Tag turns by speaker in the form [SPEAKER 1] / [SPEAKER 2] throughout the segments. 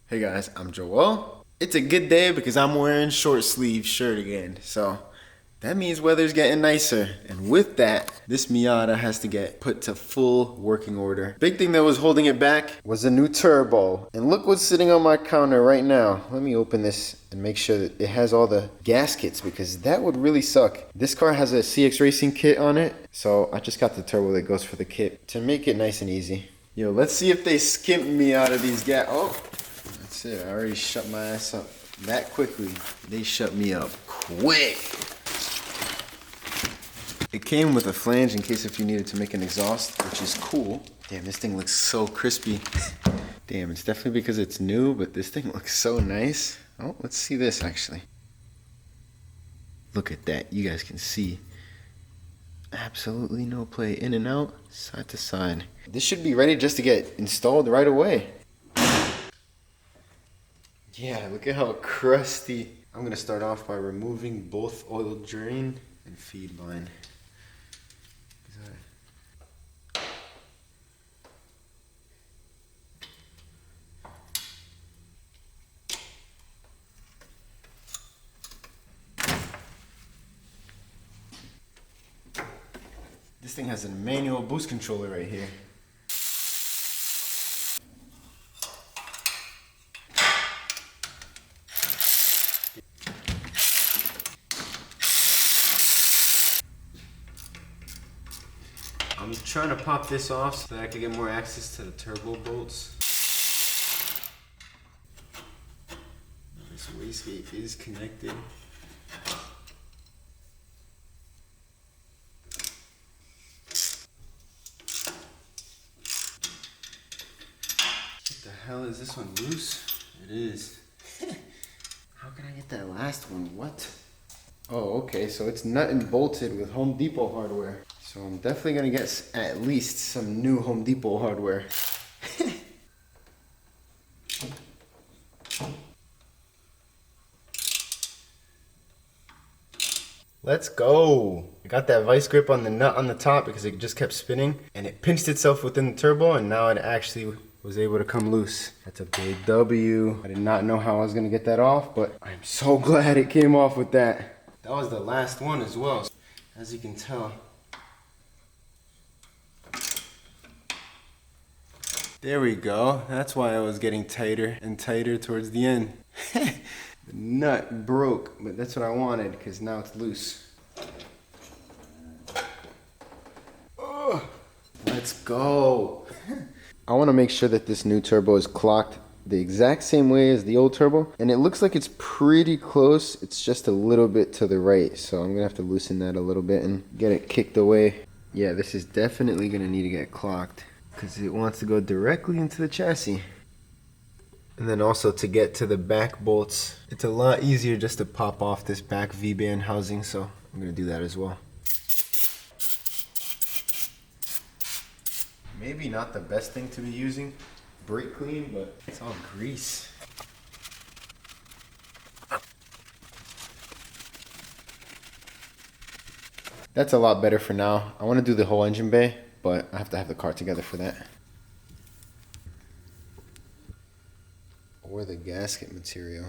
[SPEAKER 1] Hey guys, I'm Joel. It's a good day because I'm wearing short sleeve shirt again. So that means weather's getting nicer. And with that, this Miata has to get put to full working order. Big thing that was holding it back was a new turbo. And look what's sitting on my counter right now. Let me open this and make sure that it has all the gaskets because that would really suck. This car has a CX Racing kit on it. So I just got the turbo that goes for the kit to make it nice and easy. Yo, let's see if they skimp me out of these Oh. That's it, I already shut my ass up that quickly. They shut me up quick. It came with a flange in case if you needed to make an exhaust, which is cool. Damn, this thing looks so crispy. Damn, it's definitely because it's new, but this thing looks so nice. Oh, let's see this actually. Look at that, you guys can see. Absolutely no play, in and out, side to side. This should be ready just to get installed right away. Yeah, look at how crusty. I'm gonna start off by removing both oil drain and feed line. This thing has a manual boost controller right here. I'm trying to pop this off so that I can get more access to the turbo bolts. This wastegate is connected. What the hell is this one loose? It is. How can I get that last one? What? Oh, okay, so it's nut and bolted with Home Depot hardware. So I'm definitely gonna get at least some new Home Depot hardware. Let's go. I got that vice grip on the nut on the top because it just kept spinning and it pinched itself within the turbo and now it actually was able to come loose. That's a big W. I did not know how I was gonna get that off, but I'm so glad it came off with that. That was the last one as well, as you can tell. There we go. That's why I was getting tighter and tighter towards the end. The nut broke, but that's what I wanted because now it's loose. Oh, let's go. I want to make sure that this new turbo is clocked the exact same way as the old turbo, and it looks like it's pretty close. It's just a little bit to the right, so I'm gonna have to loosen that a little bit and get it kicked away. Yeah, this is definitely gonna need to get clocked because it wants to go directly into the chassis. And then also to get to the back bolts, it's a lot easier just to pop off this back V-band housing, so I'm gonna do that as well. Maybe not the best thing to be using, brake clean, but it's all grease. That's a lot better for now. I wanna do the whole engine bay, but I have to have the car together for that. Or the gasket material.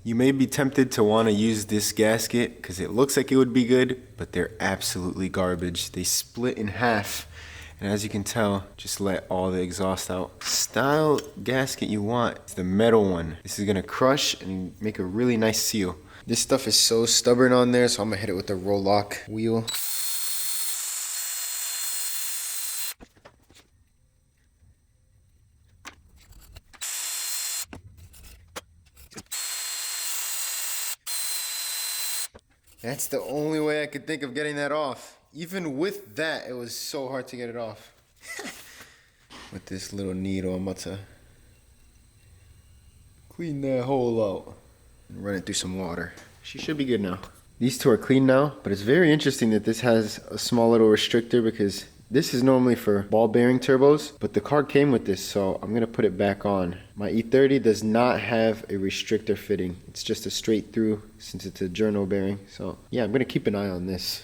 [SPEAKER 1] You may be tempted to want to use this gasket because it looks like it would be good, but they're absolutely garbage. They split in half, and as you can tell, just let all the exhaust out. Style gasket you want is the metal one. This is gonna crush and make a really nice seal. This stuff is so stubborn on there, so I'm gonna hit it with the roll lock wheel. That's the only way I could think of getting that off. Even with that, it was so hard to get it off. With this little needle, I'm about to clean that hole out and run it through some water. She should be good now. These two are clean now, but it's very interesting that this has a small little restrictor because this is normally for ball bearing turbos, but the car came with this, so I'm gonna put it back on. My E30 does not have a restrictor fitting. It's just a straight through since it's a journal bearing. So yeah, I'm gonna keep an eye on this.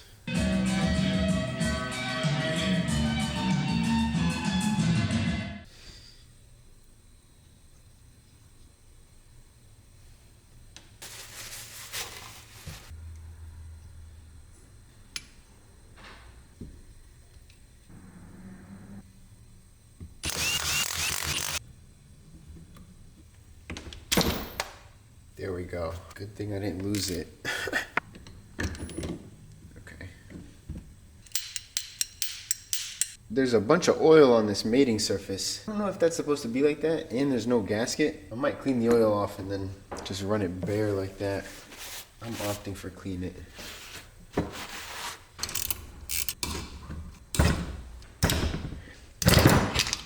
[SPEAKER 1] go. Good thing I didn't lose it. Okay. There's a bunch of oil on this mating surface. I don't know if that's supposed to be like that, and there's no gasket. I might clean the oil off and then just run it bare like that. I'm opting for clean it.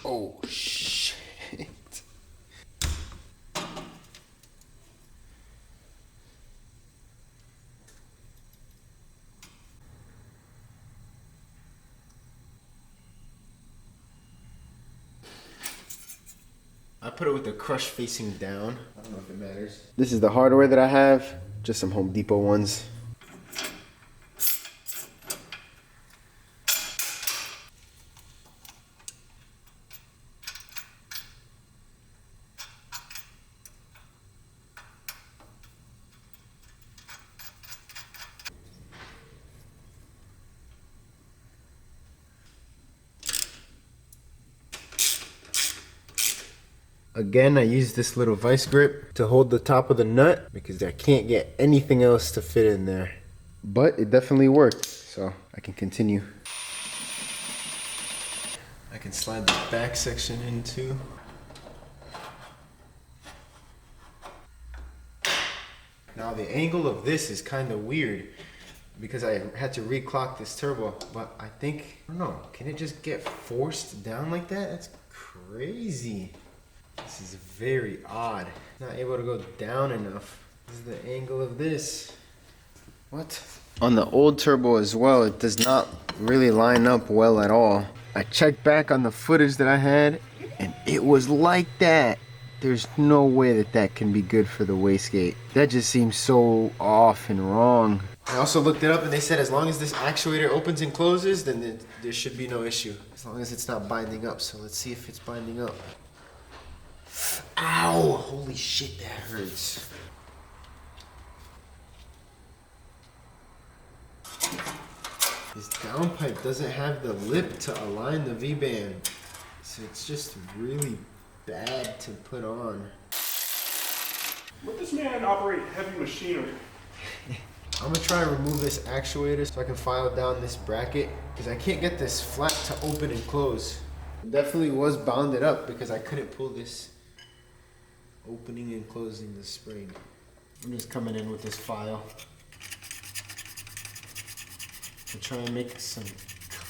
[SPEAKER 1] Oh, shit. I put it with the crush facing down. I don't know if it matters. This is the hardware that I have. Just some Home Depot ones. Again, I use this little vice grip to hold the top of the nut because I can't get anything else to fit in there. But it definitely worked, so I can continue. I can slide the back section in too. Now the angle of this is kind of weird because I had to reclock this turbo, but I think, I don't know, can it just get forced down like that? That's crazy. This is very odd. Not able to go down enough. This is the angle of this. What? On the old turbo as well, it does not really line up well at all. I checked back on the footage that I had, and it was like that. There's no way that that can be good for the wastegate. That just seems so off and wrong. I also looked it up and they said as long as this actuator opens and closes, then there should be no issue. As long as it's not binding up. So let's see if it's binding up. Ow! Holy shit, that hurts. This downpipe doesn't have the lip to align the V-band. So it's just really bad to put on.
[SPEAKER 2] Let this man operate heavy machinery.
[SPEAKER 1] I'm gonna try and remove this actuator so I can file down this bracket because I can't get this flap to open and close. It definitely was bounded up because I couldn't pull this opening and closing the spring. I'm just coming in with this file to try and make some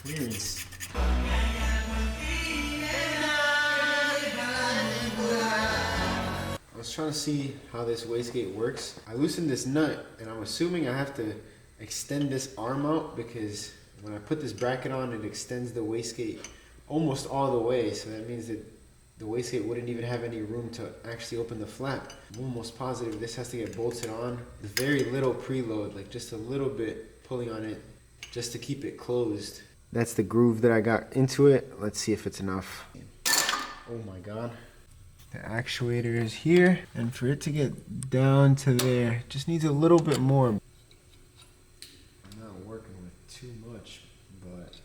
[SPEAKER 1] clearance. I was trying to see how this wastegate works. I loosened this nut and I'm assuming I have to extend this arm out because when I put this bracket on, it extends the wastegate almost all the way. So that means that the wastegate wouldn't even have any room to actually open the flap. I'm almost positive this has to get bolted on. With very little preload, like just a little bit pulling on it just to keep it closed. That's the groove that I got into it. Let's see if it's enough. Oh my God. The actuator is here, and for it to get down to there, just needs a little bit more. I'm not working with too much, but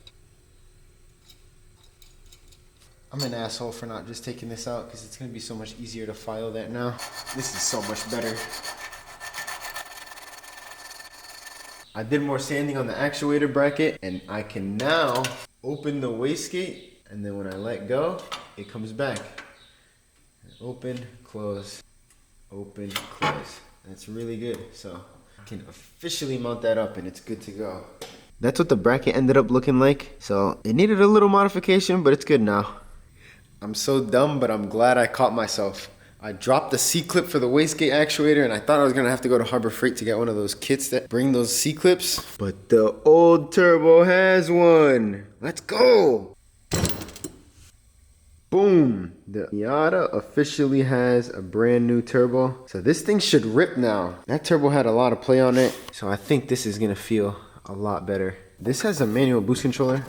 [SPEAKER 1] I'm an asshole for not just taking this out because it's gonna be so much easier to file that now. This is so much better. I did more sanding on the actuator bracket, and I can now open the wastegate, and then when I let go, it comes back. Open, close, open, close. That's really good. So I can officially mount that up and it's good to go. That's what the bracket ended up looking like. So it needed a little modification, but it's good now. I'm so dumb, but I'm glad I caught myself. I dropped the C-clip for the wastegate actuator and I thought I was gonna have to go to Harbor Freight to get one of those kits that bring those C-clips. But the old turbo has one. Let's go. Boom! The Miata officially has a brand new turbo. So this thing should rip now. That turbo had a lot of play on it. So I think this is gonna feel a lot better. This has a manual boost controller.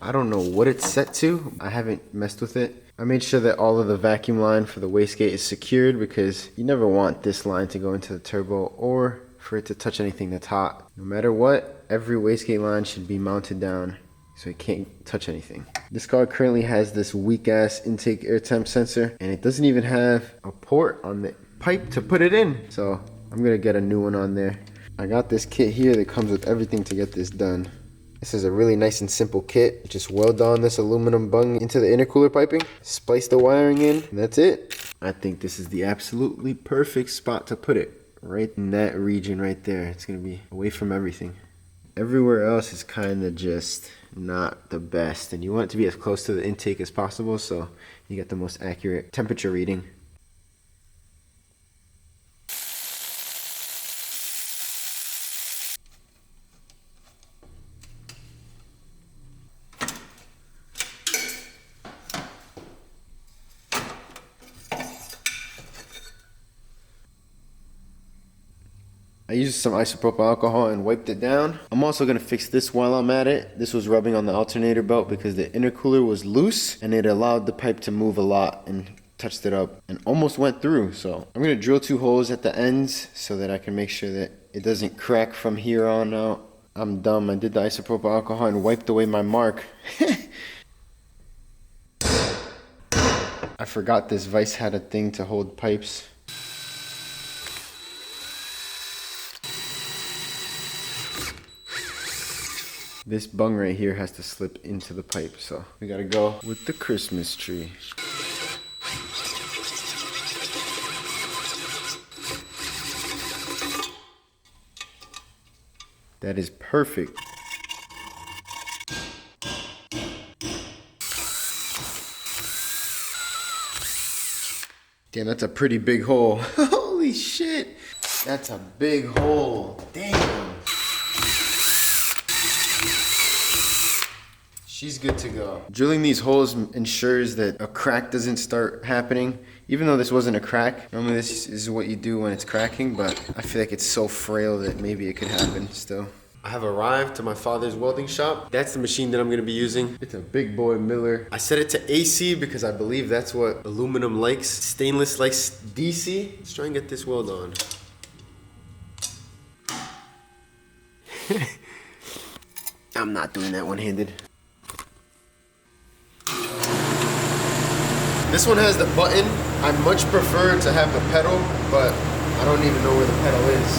[SPEAKER 1] I don't know what it's set to. I haven't messed with it. I made sure that all of the vacuum line for the wastegate is secured because you never want this line to go into the turbo or for it to touch anything that's hot. No matter what, every wastegate line should be mounted down so it can't touch anything. This car currently has this weak ass intake air temp sensor and it doesn't even have a port on the pipe to put it in. So I'm gonna get a new one on there. I got this kit here that comes with everything to get this done. This is a really nice and simple kit. Just weld on this aluminum bung into the intercooler piping, splice the wiring in, and that's it. I think this is the absolutely perfect spot to put it. Right in that region right there. It's gonna be away from everything. Everywhere else is kind of just not the best, and you want it to be as close to the intake as possible so you get the most accurate temperature reading. I used some isopropyl alcohol and wiped it down. I'm also gonna fix this while I'm at it. This was rubbing on the alternator belt because the intercooler was loose and it allowed the pipe to move a lot and touched it up and almost went through. So I'm gonna drill 2 holes at the ends so that I can make sure that it doesn't crack from here on out. I'm dumb, I did the isopropyl alcohol and wiped away my mark. I forgot this vise had a thing to hold pipes. This bung right here has to slip into the pipe, so we gotta go with the Christmas tree. That is perfect. Damn, that's a pretty big hole. Holy shit. That's a big hole. Damn. She's good to go. Drilling these holes ensures that a crack doesn't start happening. Even though this wasn't a crack, normally this is what you do when it's cracking, but I feel like it's so frail that maybe it could happen still. I have arrived to my father's welding shop. That's the machine that I'm gonna be using. It's a big boy Miller. I set it to AC because I believe that's what aluminum likes. Stainless likes DC. Let's try and get this weld on. I'm not doing that one-handed. This one has the button. I much prefer to have the pedal, but I don't even know where the pedal is.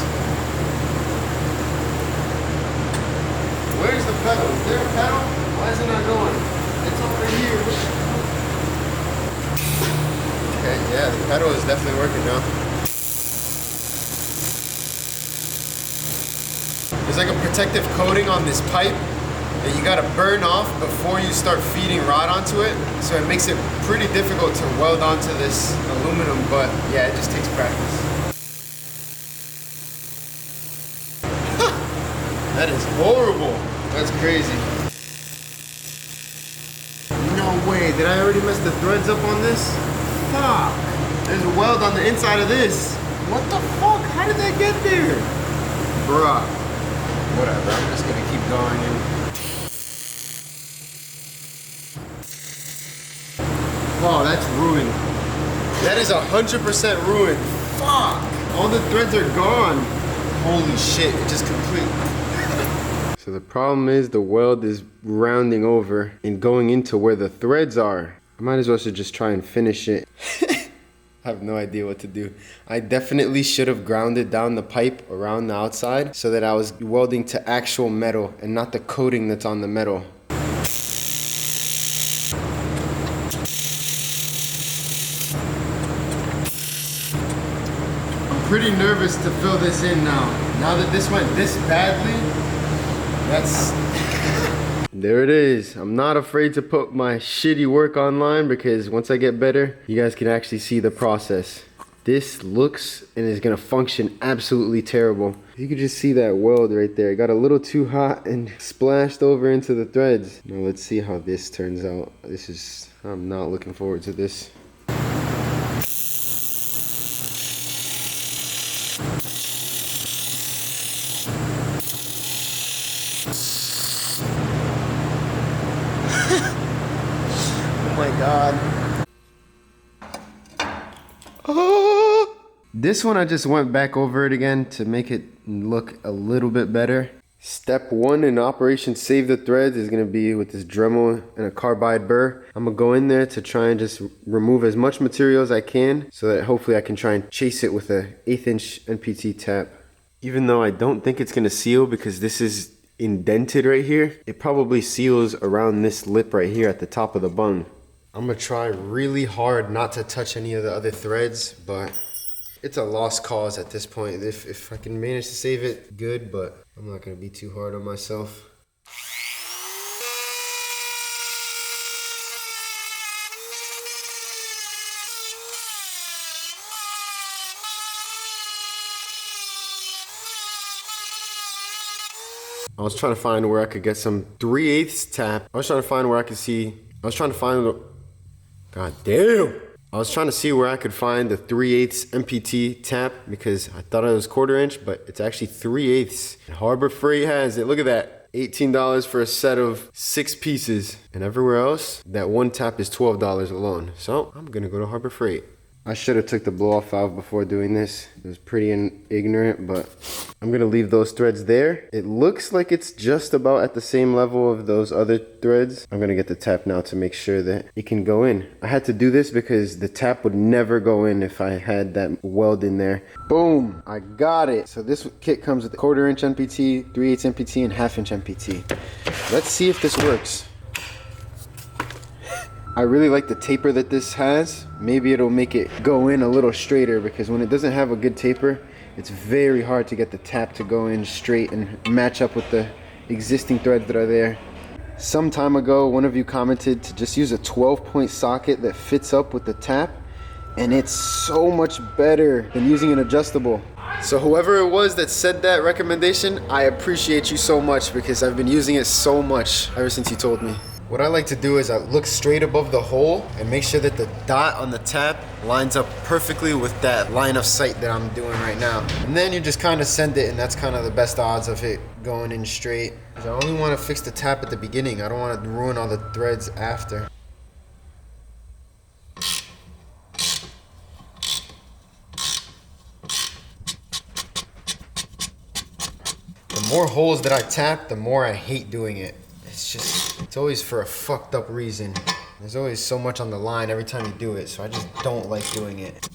[SPEAKER 1] Where's the pedal? Is there a pedal? Why is it not going? It's over here. Okay, yeah, the pedal is definitely working now. There's like a protective coating on this pipe that you gotta burn off before you start feeding rod onto it. So it makes it pretty difficult to weld onto this aluminum, but yeah, it just takes practice. That is horrible. That's crazy. No way, did I already mess the threads up on this? Fuck, there's a weld on the inside of this. What the fuck, how did that get there? Bruh, whatever, I'm just gonna keep going and wow, that's ruined. That is 100% ruined. Fuck! All the threads are gone. Holy shit, it just complete. So the problem is the weld is rounding over and going into where the threads are. I might as well just try and finish it. I have no idea what to do. I definitely should have grounded down the pipe around the outside so that I was welding to actual metal and not the coating that's on the metal. Pretty nervous to fill this in now. Now that this went this badly, that's... There it is. I'm not afraid to put my shitty work online because once I get better, you guys can actually see the process. This looks and is gonna function absolutely terrible. You can just see that weld right there. It got a little too hot and splashed over into the threads. Now let's see how this turns out. I'm not looking forward to this. Oh my god. Oh. This one I just went back over it again to make it look a little bit better. Step one in Operation Save the Threads is going to be with this Dremel and a carbide burr. I'm going to go in there to try and just remove as much material as I can so that hopefully I can try and chase it with a 1/8 inch NPT tap. Even though I don't think it's going to seal because this is indented right here, it probably seals around this lip right here at the top of the bung. I'm going to try really hard not to touch any of the other threads, but it's a lost cause at this point. If I can manage to save it, good, but I'm not gonna be too hard on myself. I was trying to find where I could get some 3/8 tap. I was trying to find where I could see, God damn. I was trying to see where I could find the 3/8 MPT tap because I thought it was 1/4 inch, but it's actually 3/8. Harbor Freight has it. Look at that. $18 for a set of 6 pieces. And everywhere else, that one tap is $12 alone. So I'm gonna go to Harbor Freight. I should have took the blow off valve before doing this. It was pretty ignorant, but I'm gonna leave those threads there. It looks like it's just about at the same level of those other threads. I'm gonna get the tap now to make sure that it can go in. I had to do this because the tap would never go in if I had that weld in there. Boom, I got it. So this kit comes with a 1/4 inch NPT, 3/8 NPT, and 1/2 inch NPT. Let's see if this works. I really like the taper that this has. Maybe it'll make it go in a little straighter because when it doesn't have a good taper, it's very hard to get the tap to go in straight and match up with the existing threads that are there. Some time ago, one of you commented to just use a 12-point socket that fits up with the tap, and it's so much better than using an adjustable. So whoever it was that said that recommendation, I appreciate you so much because I've been using it so much ever since you told me. What I like to do is I look straight above the hole and make sure that the dot on the tap lines up perfectly with that line of sight that I'm doing right now. And then you just kind of send it, and that's kind of the best odds of it going in straight. I only want to fix the tap at the beginning. I don't want to ruin all the threads after. The more holes that I tap, the more I hate doing it. It's always for a fucked up reason. There's always so much on the line every time you do it, so I just don't like doing it.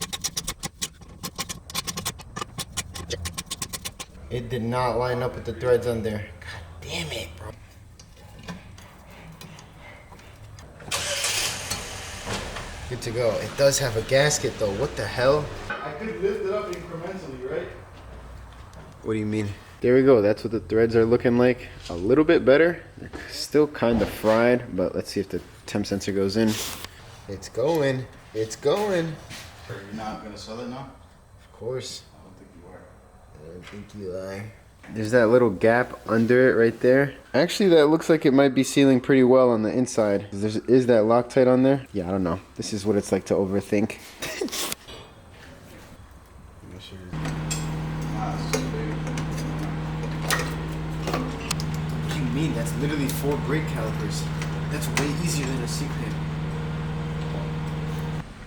[SPEAKER 1] It did not line up with the threads on there. God damn it, bro. Good to go. It does have a gasket though. What the hell?
[SPEAKER 3] I could lift it up incrementally, right?
[SPEAKER 1] What do you mean? There we go. That's what the threads are looking like. A little bit better. They're still kind of fried, but let's see if the temp sensor goes in. It's going. It's going.
[SPEAKER 3] Are you not gonna sell it now?
[SPEAKER 1] Of course.
[SPEAKER 3] I don't think you are.
[SPEAKER 1] I don't think you are. There's that little gap under it right there. Actually, that looks like it might be sealing pretty well on the inside. Is that Loctite on there? Yeah, I don't know. This is what it's like to overthink. That's literally 4 brake calipers. That's way easier than a C-clamp.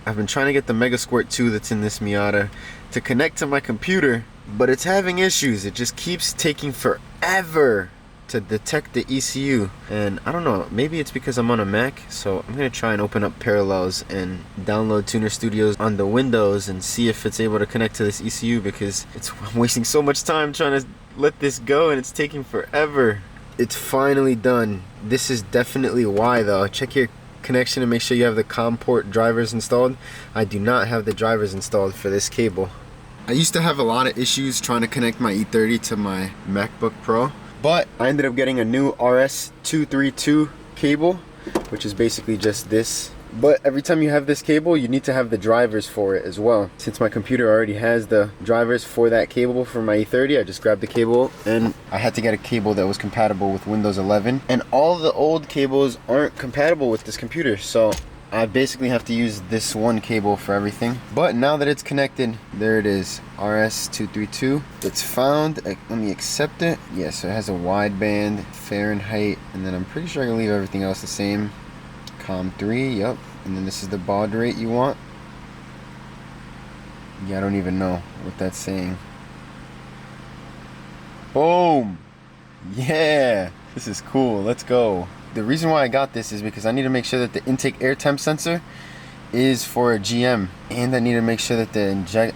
[SPEAKER 1] I've been trying to get the Mega Squirt 2 that's in this Miata to connect to my computer, but it's having issues. It just keeps taking forever to detect the ECU. And I don't know, maybe it's because I'm on a Mac, so I'm gonna try and open up Parallels and download Tuner Studios on the Windows and see if it's able to connect to this ECU because I'm wasting so much time trying to let this go and it's taking forever. It's finally done. This is definitely why though. Check your connection and make sure you have the COM port drivers installed. I do not have the drivers installed for this cable. I used to have a lot of issues trying to connect my E30 to my MacBook Pro, but I ended up getting a new RS232 cable, which is basically just this. But every time you have this cable, you need to have the drivers for it as well. Since my computer already has the drivers for that cable for my E30, I just grabbed the cable and I had to get a cable that was compatible with Windows 11. And all the old cables aren't compatible with this computer, so I basically have to use this one cable for everything. But now that it's connected, there it is, RS232. It's found. Let me accept it. Yeah, so it has a wideband, Fahrenheit, and then I'm pretty sure I can leave everything else the same. COM3, yep. And then this is the baud rate you want. Yeah, I don't even know what that's saying. Boom! Yeah, this is cool. Let's go. The reason why I got this is because I need to make sure that the intake air temp sensor is for a GM, and I need to make sure that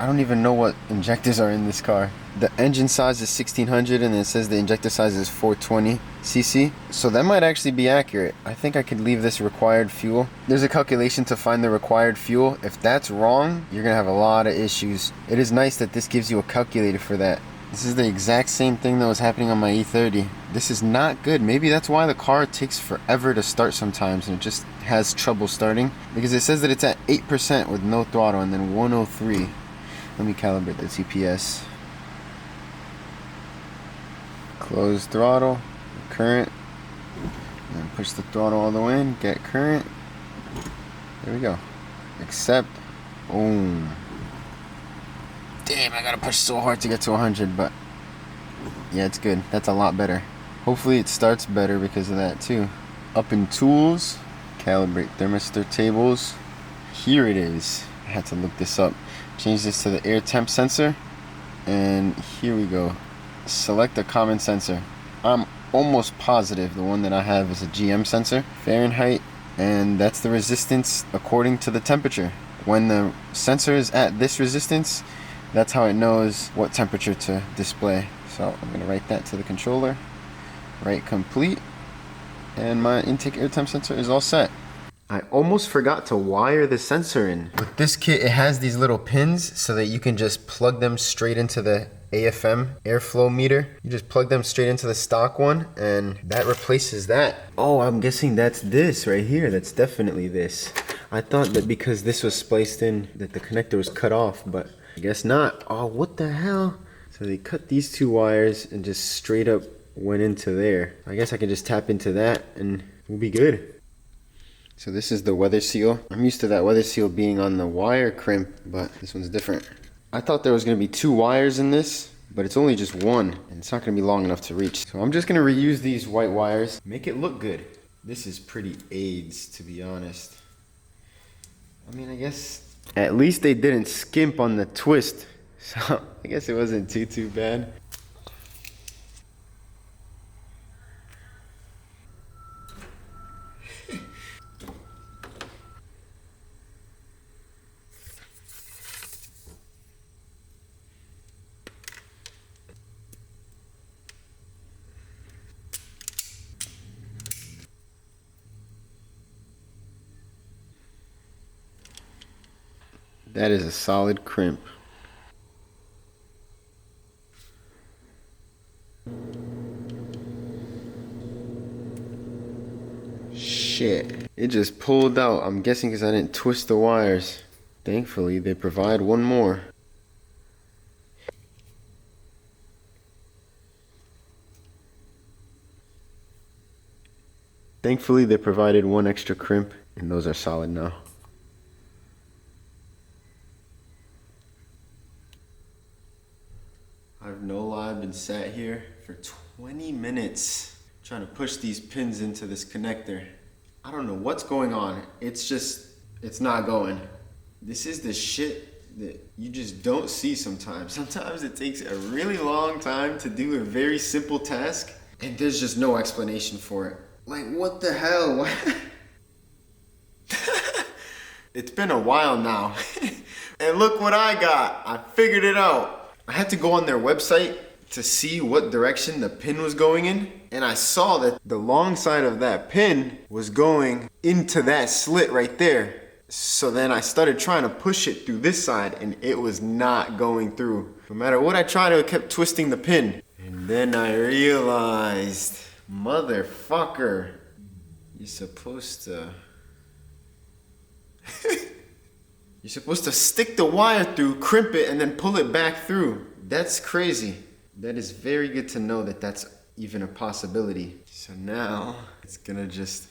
[SPEAKER 1] I don't even know what injectors are in this car. The engine size is 1600 and it says the injector size is 420 cc, so that might actually be accurate. I think I could leave this required fuel. There's a calculation to find the required fuel. If that's wrong, you're gonna have a lot of issues. It is nice that this gives you a calculator for that. This is the exact same thing that was happening on my E30. This is not good. Maybe that's why the car takes forever to start sometimes and it just has trouble starting. Because it says that it's at 8% with no throttle and then 103. Let me calibrate the TPS. Close throttle, current, and then push the throttle all the way in, get current. There we go. Accept. Boom. Damn, I gotta push so hard to get to 100, but yeah, it's good. That's a lot better. Hopefully it starts better because of that too. Up in tools, calibrate thermistor tables. Here it is. I had to look this up. Change this to the air temp sensor, and here we go. Select a common sensor. I'm almost positive the one that I have is a GM sensor, Fahrenheit, and that's the resistance according to the temperature. When the sensor is at this resistance, that's how it knows what temperature to display. So I'm gonna write that to the controller. Write complete, and my intake air temp sensor is all set. I almost forgot to wire the sensor in. With this kit, it has these little pins so that you can just plug them straight into the AFM airflow meter. You just plug them straight into the stock one and that replaces that. Oh, I'm guessing that's this right here. That's definitely this. I thought that because this was spliced in that the connector was cut off, but I guess not. Oh, what the hell? So they cut these two wires and just straight up went into there. I guess I can just tap into that and we'll be good. So this is the weather seal. I'm used to that weather seal being on the wire crimp, but this one's different. I thought there was gonna be two wires in this, but it's only just one, and it's not gonna be long enough to reach. So I'm just gonna reuse these white wires, make it look good. This is pretty AIDS, to be honest. I mean, I guess at least they didn't skimp on the twist, so I guess it wasn't too bad. That is a solid crimp. Shit. It just pulled out. I'm guessing because I didn't twist the wires. Thankfully, they provide one more. Thankfully, they provided one extra crimp, and those are solid now. I've no lie, I've been sat here for 20 minutes trying to push these pins into this connector. I don't know what's going on. It's not going. This is the shit that you just don't see sometimes. Sometimes it takes a really long time to do a very simple task, and there's just no explanation for it. Like, what the hell? It's been a while now. And look what I got. I figured it out. I had to go on their website to see what direction the pin was going in. And I saw that the long side of that pin was going into that slit right there. So then I started trying to push it through this side and it was not going through. No matter what I tried, it kept twisting the pin. And then I realized, motherfucker, you're supposed to... You're supposed to stick the wire through, crimp it, and then pull it back through. That's crazy. That is very good to know that that's even a possibility. So now, it's gonna just...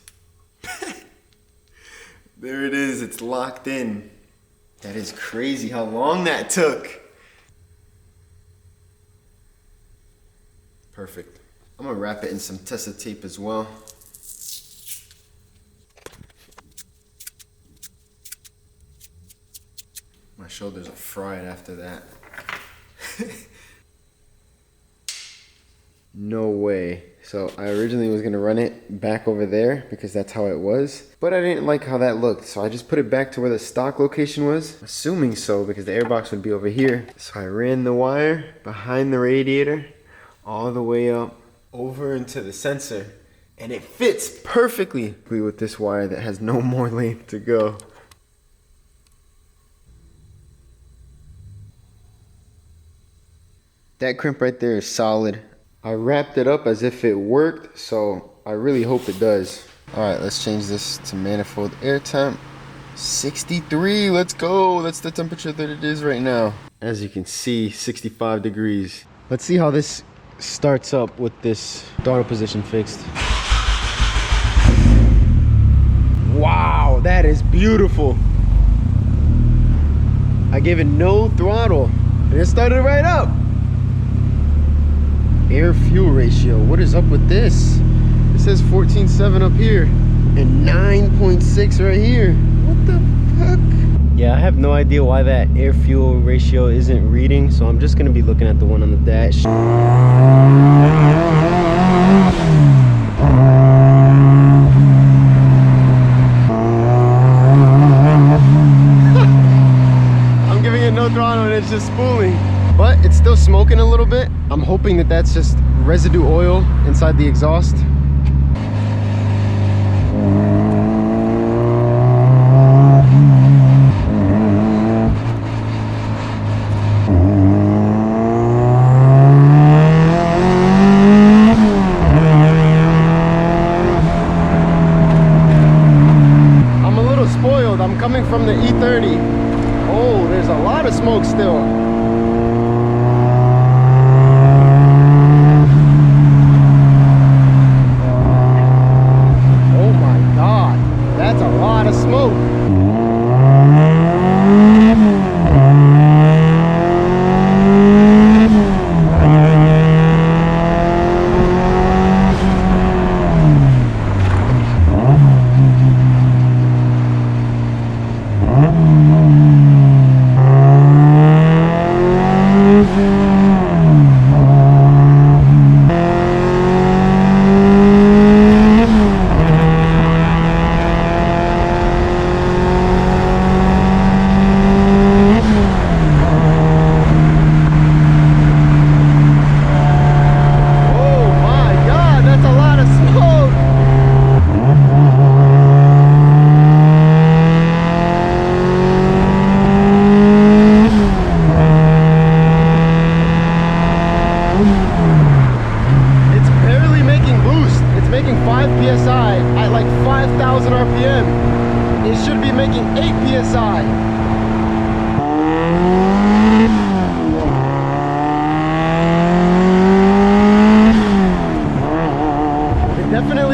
[SPEAKER 1] There it is, it's locked in. That is crazy how long that took. Perfect. I'm gonna wrap it in some Tessa tape as well. My shoulders are fried after that. No way. So I originally was gonna run it back over there because that's how it was, but I didn't like how that looked. So I just put it back to where the stock location was, assuming so because the airbox would be over here. So I ran the wire behind the radiator all the way up over into the sensor, and it fits perfectly with this wire that has no more length to go. That crimp right there is solid. I wrapped it up as if it worked, so I really hope it does. All right, let's change this to manifold air temp. 63, let's go. That's the temperature that it is right now. As you can see, 65 degrees. Let's see how this starts up with this throttle position fixed. Wow, that is beautiful. I gave it no throttle and it started right up. Air fuel ratio, what is up with this? It says 14.7 up here and 9.6 right here. What the fuck? Yeah, I have no idea why that air fuel ratio isn't reading, so I'm just gonna be looking at the one on the dash. I'm giving it no throttle and it's just spooling. But it's still smoking a little bit. I'm hoping that that's just residue oil inside the exhaust. I'm a little spoiled. I'm coming from the E30. Oh, there's a lot of smoke still.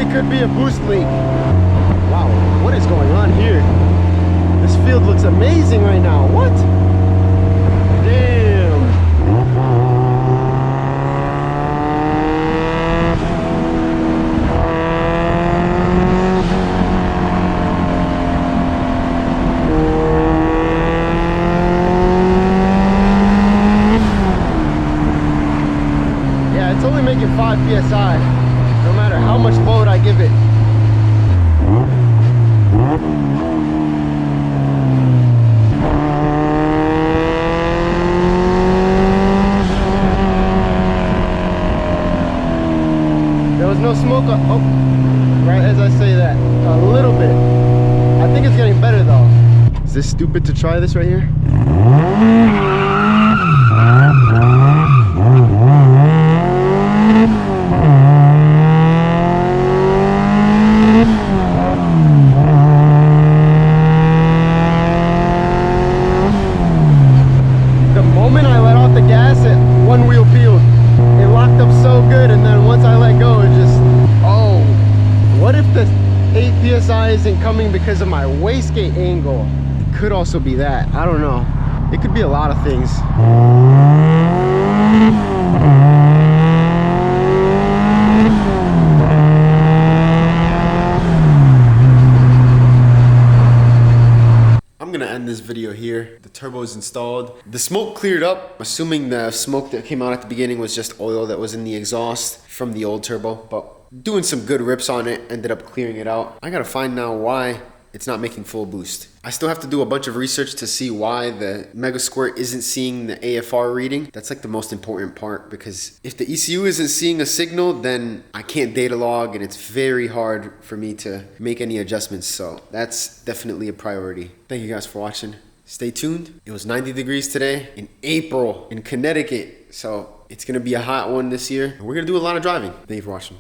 [SPEAKER 1] Could be a boost leak. Wow, what is going on here? This field looks amazing right now. What? Damn. Yeah, it's only making 5 psi. No matter how much load I give it. There was no smoke. Oh, right as I say that. A little bit. I think it's getting better though. Is this stupid to try this right here? Isn't coming because of my wastegate angle. It could also be that. I don't know. It could be a lot of things. I'm gonna end this video here. The turbo is installed. The smoke cleared up, assuming the smoke that came out at the beginning was just oil that was in the exhaust from the old turbo, but doing some good rips on it, ended up clearing it out. I gotta find now why it's not making full boost. I still have to do a bunch of research to see why the Mega Squirt isn't seeing the AFR reading. That's like the most important part, because if the ECU isn't seeing a signal, then I can't data log and it's very hard for me to make any adjustments. So that's definitely a priority. Thank you guys for watching. Stay tuned. It was 90 degrees today in April in Connecticut. So it's gonna be a hot one this year. We're gonna do a lot of driving. Thank you for watching.